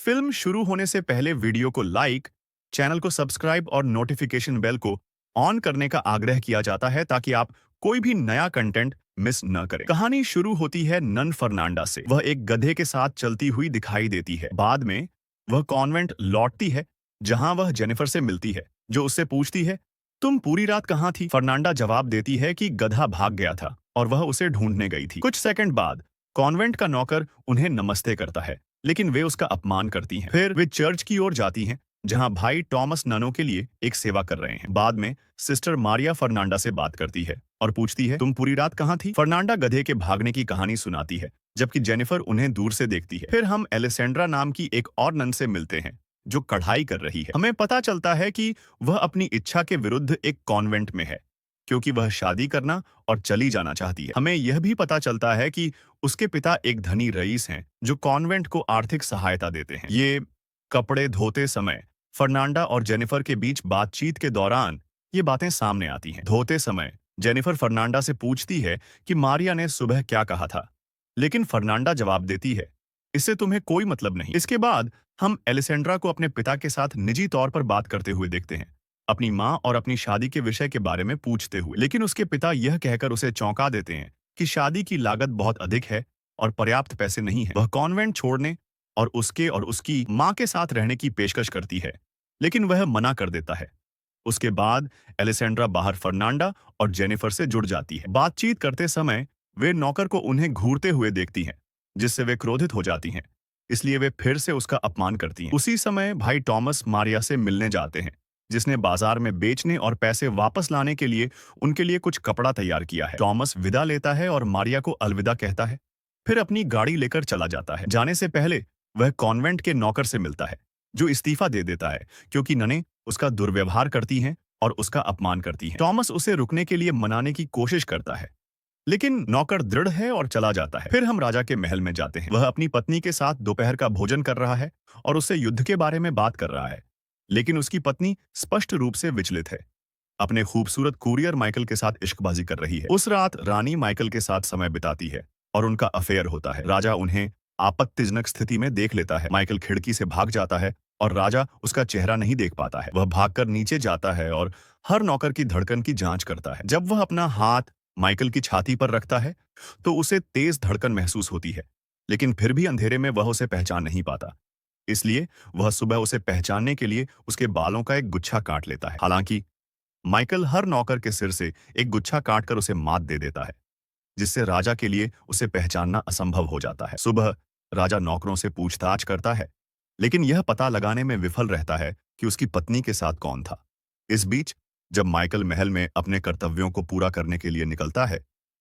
Film शुरू होने से पहले वीडियो को लाइक, चैनल को सब्सक्राइब और नोटिफिकेशन बेल को ऑन करने का आग्रह किया जाता है ताकि आप कोई भी नया कंटेंट मिस न करें। कहानी शुरू होती है नन फर्नांडा से। वह एक गधे के साथ चलती हुई दिखाई देती है। बाद में वह कॉन्वेंट लौटती है जहां वह जेनिफर से मिलती है, जो उससे पूछती है, तुम पूरी रात कहाँ थी? फर्नांडा जवाब देती है कि गधा भाग गया था और वह उसे ढूंढने गई थी। कुछ सेकंड बाद कॉन्वेंट का नौकर उन्हें नमस्ते करता है, लेकिन वे उसका अपमान करती हैं। फिर वे चर्च की ओर जाती हैं जहां भाई टॉमस ननों के लिए एक सेवा कर रहे हैं। बाद में सिस्टर मारिया फर्नांडा से बात करती है और पूछती है, तुम पूरी रात कहाँ थी? फर्नांडा गधे के भागने की कहानी सुनाती है, जबकि जेनिफर उन्हें दूर से देखती है। फिर हम एलेसेंड्रा नाम की एक और नन से मिलते हैं जो कढ़ाई कर रही है। हमें पता चलता है कि वह अपनी इच्छा के विरुद्ध एक कॉन्वेंट में है, क्योंकि वह शादी करना और चली जाना चाहती है। हमें यह भी पता चलता है कि उसके पिता एक धनी रईस हैं जो कॉन्वेंट को आर्थिक सहायता देते हैं। ये कपड़े धोते समय फर्नांडा और जेनिफर के बीच बातचीत के दौरान ये बातें सामने आती हैं। धोते समय जेनिफर फर्नांडा से पूछती है कि मारिया ने सुबह क्या कहा था, लेकिन फर्नांडा जवाब देती है, इससे तुम्हें कोई मतलब नहीं। इसके बाद हम एलिसेंड्रा को अपने पिता के साथ निजी तौर पर बात करते हुए देखते हैं, अपनी माँ और अपनी शादी के विषय के बारे में पूछते हुए। लेकिन उसके पिता यह कहकर उसे चौंका देते हैं कि शादी की लागत बहुत अधिक है और पर्याप्त पैसे नहीं है। वह कॉन्वेंट छोड़ने और उसकी माँ के साथ रहने की पेशकश करती है, लेकिन वह मना कर देता है। उसके बाद एलिसेंड्रा बाहर फर्नांडा और जेनिफर से जुड़ जाती है। बातचीत करते समय वे नौकर को उन्हें घूरते हुए देखती हैं, जिससे वे क्रोधित हो जाती हैं। इसलिए वे फिर से उसका अपमान करती हैं। उसी समय भाई टॉमस मारिया से मिलने जाते हैं, जिसने बाजार में बेचने और पैसे वापस लाने के लिए उनके लिए कुछ कपड़ा तैयार किया है। टॉमस विदा लेता है और मारिया को अलविदा कहता है, फिर अपनी गाड़ी लेकर चला जाता है। जाने से पहले वह कॉन्वेंट के नौकर से मिलता है, जो इस्तीफा दे देता है क्योंकि ननें उसका दुर्व्यवहार करती हैं और उसका अपमान करती हैं। टॉमस उसे रुकने के लिए मनाने की कोशिश करता है, लेकिन नौकर दृढ़ है और चला जाता है। फिर हम राजा के महल में जाते हैं। वह अपनी पत्नी के साथ दोपहर का भोजन कर रहा है और उससे युद्ध के बारे में बात कर रहा है, लेकिन उसकी पत्नी स्पष्ट रूप से विचलित है। अपने खूबसूरत कुरियर माइकल के साथ इश्कबाजी कर रही है। उस रात रानी माइकल के साथ समय बिताती है और उनका अफेयर होता है। राजा उन्हें आपत्तिजनक स्थिति में देख लेता है। माइकल खिड़की से भाग जाता है और राजा उसका चेहरा नहीं देख पाता है। वह भागकर नीचे जाता है और हर नौकर की धड़कन की जांच करता है। जब वह अपना हाथ माइकल की छाती पर रखता है तो उसे तेज धड़कन महसूस होती है, लेकिन फिर भी अंधेरे में वह उसे पहचान नहीं पाता। इसलिए वह सुबह उसे पहचानने के लिए उसके बालों का एक गुच्छा काट लेता है। हालांकि माइकल हर नौकर के सिर से एक गुच्छा काटकर उसे मात दे देता है, जिससे राजा के लिए उसे पहचानना असंभव हो जाता है। सुबह राजा नौकरों से पूछताछ करता है, लेकिन यह पता लगाने में विफल रहता है कि उसकी पत्नी के साथ कौन था। इस बीच जब माइकल महल में अपने कर्तव्यों को पूरा करने के लिए निकलता है,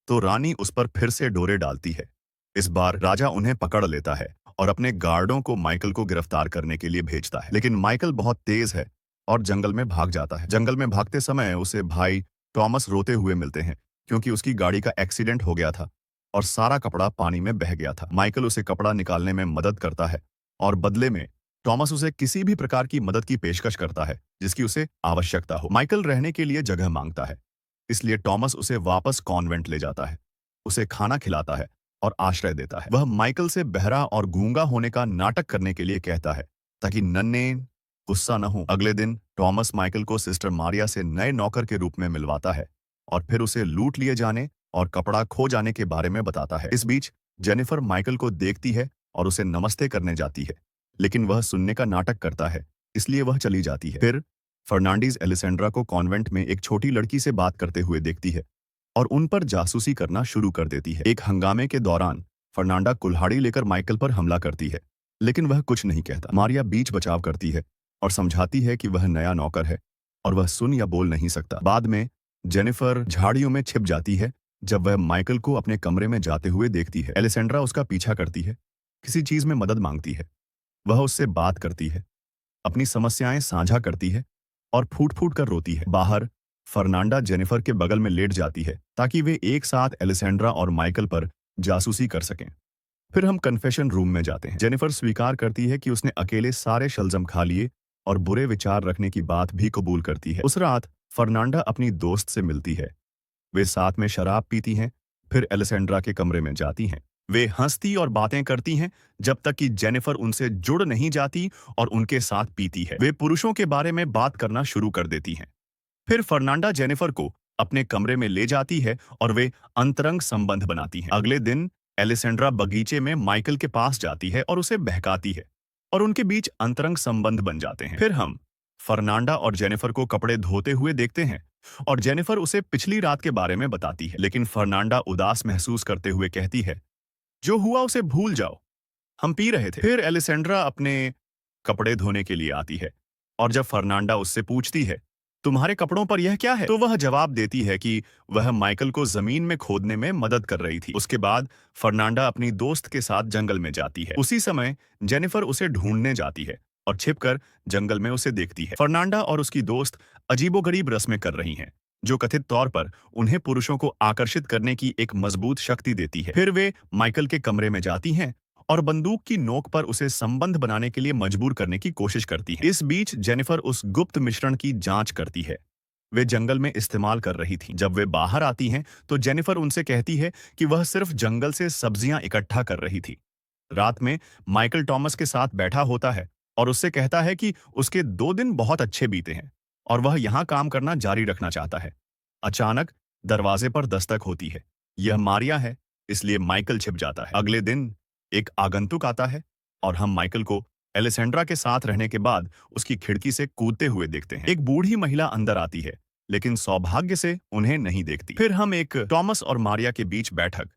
तो रानी उस पर फिर से डोरे डालती है। इस बार राजा उन्हें पकड़ लेता है और अपने गार्डों को माइकल को गिरफ्तार करने के लिए भेजता है, लेकिन माइकल बहुत तेज है और जंगल में भाग जाता है। जंगल में भागते समय उसे भाई टॉमस रोते हुए मिलते हैं, क्योंकि उसकी गाड़ी का एक्सीडेंट हो गया था और सारा कपड़ा पानी में बह गया था। माइकल उसे कपड़ा निकालने में मदद करता है और बदले में टॉमस उसे किसी भी प्रकार की मदद की पेशकश करता है जिसकी उसे आवश्यकता हो। माइकल रहने के लिए जगह मांगता है, इसलिए टॉमस उसे वापस कॉन्वेंट ले जाता है, उसे खाना खिलाता है और आश्रय देता है। वह माइकल से बहरा और गूंगा होने का नाटक करने के लिए कहता है ताकि नन्हे गुस्सा न हो। अगले दिन टॉमस माइकल को सिस्टर मारिया से नए नौकर के रूप में मिलवाता है और फिर उसे लूट लिए जाने और कपड़ा खो जाने के बारे में बताता है। इस बीच जेनिफर माइकल को देखती है और उसे नमस्ते करने जाती है, लेकिन वह सुनने का नाटक करता है, इसलिए वह चली जाती है। फिर फर्नांडीज एलिसेंड्रा को कॉन्वेंट में एक छोटी लड़की से बात करते हुए देखती है और उन पर जासूसी करना शुरू कर देती है। एक हंगामे के दौरान फर्नांडा कुल्हाड़ी लेकर माइकल पर हमला करती है, लेकिन वह कुछ नहीं कहता। मारिया बीच बचाव करती है और समझाती है कि वह नया नौकर है और वह सुन या बोल नहीं सकता। बाद में जेनिफर झाड़ियों में छिप जाती है जब वह माइकल को अपने कमरे में जाते हुए देखती है। एलिसेंड्रा उसका पीछा करती है, किसी चीज में मदद मांगती है। वह उससे बात करती है, अपनी समस्याएं साझा करती है और फूट फूट कर रोती है। बाहर फर्नांडा जेनिफर के बगल में लेट जाती है ताकि वे एक साथ एलिसेंड्रा और माइकल पर जासूसी कर सकें। फिर हम कन्फेशन रूम में जाते हैं। जेनिफर स्वीकार करती है कि उसने अकेले सारे शलजम खा लिए और बुरे विचार रखने की बात भी कबूल करती है। उस रात फर्नांडा अपनी दोस्त से मिलती है, वे साथ में शराब पीती हैं, फिर एलिसेंड्रा के कमरे में जाती हैं वे हंसती और बातें करती हैं जब तक कि जेनिफर उनसे जुड़ नहीं जाती और उनके साथ पीती है। वे पुरुषों के बारे में बात करना शुरू कर देती हैं। फिर फर्नांडा जेनिफर को अपने कमरे में ले जाती है और वे अंतरंग संबंध बनाती हैं। अगले दिन एलिसेंड्रा बगीचे में माइकल के पास जाती है और उसे बहकाती है और उनके बीच अंतरंग संबंध बन जाते हैं। फिर हम फर्नांडा और जेनिफर को कपड़े धोते हुए देखते हैं और जेनिफर उसे पिछली रात के बारे में बताती है, लेकिन फर्नांडा उदास महसूस करते हुए कहती है, जो हुआ उसे भूल जाओ, हम पी रहे थे। फिर एलिसेंड्रा अपने कपड़े धोने के लिए आती है और जब फर्नांडा उससे पूछती है, तुम्हारे कपड़ों पर यह क्या है, तो वह जवाब देती है कि वह माइकल को जमीन में खोदने में मदद कर रही थी। उसके बाद फर्नांडा अपनी दोस्त के साथ जंगल में जाती है। उसी समय जेनिफर उसे ढूंढने जाती है और छिपकर जंगल में उसे देखती है। फर्नांडा और उसकी दोस्त अजीबोगरीब रस्में कर रही हैं, जो कथित तौर पर उन्हें पुरुषों को आकर्षित करने की एक मजबूत शक्ति देती है। फिर वे माइकल के कमरे में जाती हैं और बंदूक की नोक पर उसे संबंध बनाने के लिए मजबूर करने की कोशिश करती है। इस बीच जेनिफर उस गुप्त मिश्रण की जांच करती है वे जंगल में इस्तेमाल कर रही थी। जब वे बाहर आती हैं तो जेनिफर उनसे कहती है कि वह सिर्फ जंगल से सब्जियां इकट्ठा कर रही थी। रात में माइकल टॉमस के साथ बैठा होता है और उससे कहता है कि उसके 2 दिन बहुत अच्छे बीते हैं और वह यहां काम करना जारी रखना चाहता है। अचानक दरवाजे पर दस्तक होती है। यह मारिया है, इसलिए माइकल छिप जाता है। अगले दिन एक आगंतुक आता है और हम माइकल को एलिसेंड्रा के साथ रहने के बाद उसकी खिड़की से कूदते हुए देखते हैं। एक बूढ़ी महिला अंदर आती है, लेकिन सौभाग्य से उन्हें नहीं देखती। फिर हम एक टॉमस और मारिया के बीच बैठक,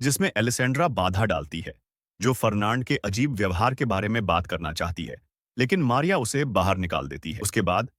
जिसमें एलिसेंड्रा बाधा डालती है, जो फर्नांड के अजीब व्यवहार के बारे में बात करना चाहती है, लेकिन मारिया उसे बाहर निकाल देती है। उसके बाद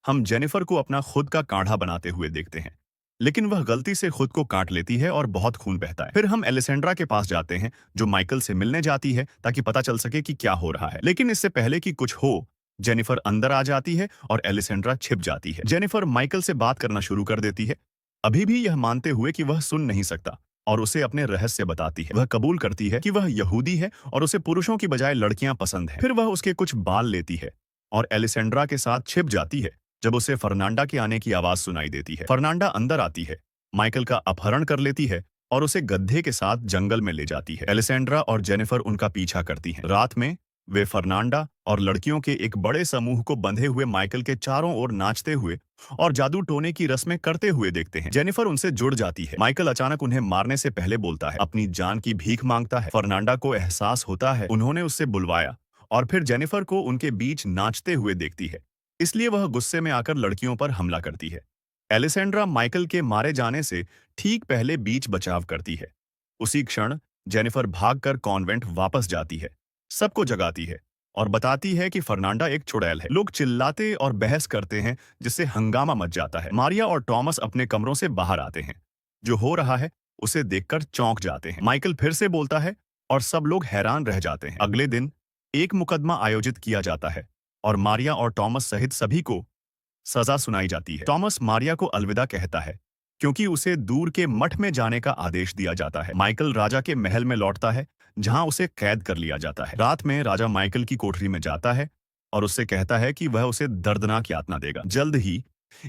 हम जेनिफर को अपना खुद का काढ़ा बनाते हुए देखते हैं, लेकिन वह गलती से खुद को काट लेती है और बहुत खून बहता है। फिर हम एलिसेंड्रा के पास जाते हैं, जो माइकल से मिलने जाती है ताकि पता चल सके कि क्या हो रहा है। लेकिन इससे पहले कि कुछ हो, जेनिफर अंदर आ जाती है और एलिसेंड्रा छिप जाती है। जेनिफर माइकल से बात करना शुरू कर देती है, अभी भी यह मानते हुए कि वह सुन नहीं सकता, और उसे अपने रहस्य बताती है। वह कबूल करती है कि वह यहूदी है और उसे पुरुषों की बजाय लड़कियां पसंद हैं। फिर वह उसके कुछ बाल लेती है और एलिसेंड्रा के साथ छिप जाती है जब उसे फर्नांडा के आने की आवाज सुनाई देती है। फर्नांडा अंदर आती है, माइकल का अपहरण कर लेती है और उसे गड्ढे के साथ जंगल में ले जाती है। एलिसेंड्रा और जेनिफर उनका पीछा करती हैं। रात में वे फर्नांडा और लड़कियों के एक बड़े समूह को बंधे हुए माइकल के चारों ओर नाचते हुए और जादू टोने की रस्में करते हुए देखते हैं। जेनिफर उनसे जुड़ जाती है। माइकल अचानक उन्हें मारने से पहले बोलता है, अपनी जान की भीख मांगता है। फर्नांडा को एहसास होता है उन्होंने उससे बुलवाया, और फिर जेनिफर को उनके बीच नाचते हुए देखती है, इसलिए वह गुस्से में आकर लड़कियों पर हमला करती है। एलिसेंड्रा माइकल के मारे जाने से ठीक पहले बीच बचाव करती है। उसी क्षण जेनिफर भागकर कॉन्वेंट वापस जाती है, सबको जगाती है और बताती है कि फर्नांडा एक चुड़ैल है। लोग चिल्लाते और बहस करते हैं, जिससे हंगामा मच जाता है। मारिया और टॉमस अपने कमरों से बाहर आते हैं। जो हो रहा है उसे देखकर चौंक जाते हैं। माइकल फिर से बोलता है और सब लोग हैरान रह जाते हैं। अगले दिन एक मुकदमा आयोजित किया जाता है और मारिया और टॉमस सहित सभी को सजा सुनाई जाती है। टॉमस मारिया को अलविदा कहता है क्योंकि उसे दूर के मठ में जाने का आदेश दिया जाता है। माइकल राजा के महल में लौटता है, जहां उसे कैद कर लिया जाता है। रात में राजा माइकल की कोठरी में जाता है और उससे कहता है कि वह उसे दर्दनाक यातना देगा। जल्द ही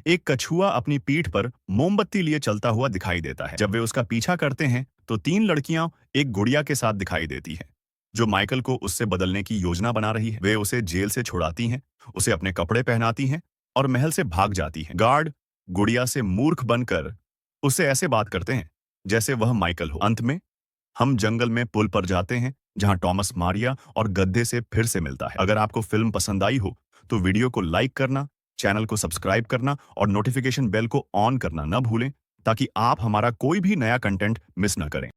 एक कछुआ अपनी पीठ पर मोमबत्ती लिए चलता हुआ दिखाई देता है। जब वे उसका पीछा करते हैं तो 3 लड़कियां एक गुड़िया के साथ दिखाई देती हैं, जो माइकल को उससे बदलने की योजना बना रही है। वे उसे जेल से छुड़ाती हैं, उसे अपने कपड़े पहनाती हैं और महल से भाग जाती हैं। गार्ड गुड़िया से मूर्ख बनकर उससे ऐसे बात करते हैं जैसे वह माइकल हो। अंत में हम जंगल में पुल पर जाते हैं, जहां टॉमस मारिया और गद्दे से फिर से मिलता है। अगर आपको फिल्म पसंद आई हो तो वीडियो को लाइक करना, चैनल को सब्सक्राइब करना और नोटिफिकेशन बेल को ऑन करना न भूलें, ताकि आप हमारा कोई भी नया कंटेंट मिस न करें।